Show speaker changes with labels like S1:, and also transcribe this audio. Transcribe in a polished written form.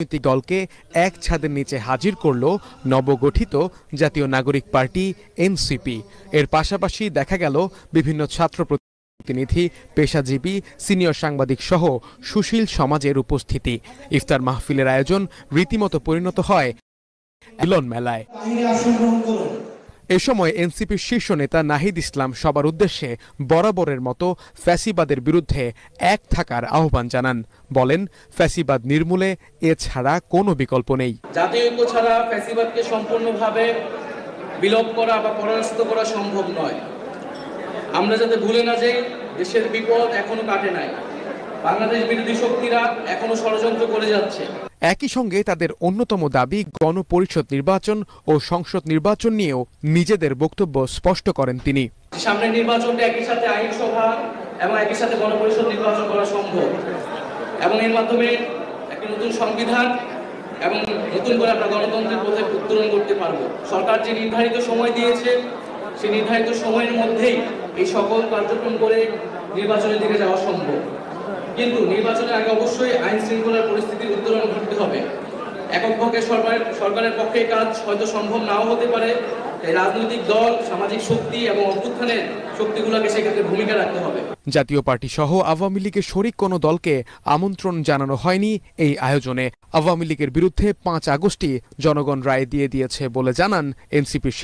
S1: রাজনৈতিক দলকে এক ছাদের নিচে হাজির করল নবগঠিত জাতীয় নাগরিক পার্টি এনসিপি। এর পাশাপাশি দেখা গেল বিভিন্ন ছাত্র প্রতিনিধি, পেশাজীবী, সিনিয়র সাংবাদিক সহ সুশীল সমাজের উপস্থিতি। ইফতার মাহফিলের আয়োজন রীতিমতো পরিণত হয় মিলন মেলায়। এ সময় এনসিপির শীর্ষ নেতা নাহিদ ইসলাম সবার উদ্দেশ্যে বরাবরের মতো ফ্যাসিবাদের বিরুদ্ধে এক থাকার আহ্বান জানান। বলেন, ফ্যাসিবাদ নির্মূলে এছাড়া কোনো বিকল্প নেই।
S2: জাতীয় ঐক্য ছাড়া ফ্যাসিবাদকে সম্পূর্ণভাবে বিলোপ করা বা পরাস্ত করা সম্ভব নয়। আমরা যাতে ভুলে না যাই, দেশের বিপদ এখনো কাটে নাই। বাংলাদেশ বিরোধী শক্তিরা এখনো ষড়যন্ত্র করে যাচ্ছে।
S1: একই সঙ্গে তাদের অন্যতম দাবি গণপরিষদ নির্বাচন ও সংসদ নির্বাচন নিয়েও নিজেদের বক্তব্য স্পষ্ট করেন তিনি।
S2: সামনের নির্বাচনটা একই সাথে আইনসভা এবং একই সাথে গণপরিষদ নির্বাচন করা সম্ভব, এবং এর মাধ্যমে একটি নতুন সংবিধান এবং নতুন করে আমরা গণতন্ত্রের পথে উত্তরণ করতে পারবো। সরকার যে নির্ধারিত সময় দিয়েছে, সেই নির্ধারিত সময়ের মধ্যেই এই সকল কার্যক্রম করে নির্বাচনের দিকে যাওয়া সম্ভব। কিন্তু নির্বাচনের আগে অবশ্যই আইন শৃঙ্খলার পরিস্থিতির উত্তরণ ঘটতে হবে। এককভাবে সরকারের পক্ষে কাজ হয়তো সম্ভব নাও হতে পারে। রাজনৈতিক দল, সামাজিক শক্তি এবং অভ্যুত্থানের শক্তিগুলোকে সেক্ষেত্রে ভূমিকা রাখতে হবে।
S1: জাতীয় পার্টি সহ আওয়ামী লীগের শরিক কোনো দলকে আমন্ত্রণ জানানো হয়নি এই আয়োজনে। আওয়ামী লীগের বিরুদ্ধে 5 আগস্টই জনগণ রায় দিয়ে দিয়েছে বলে জানান এনসিপির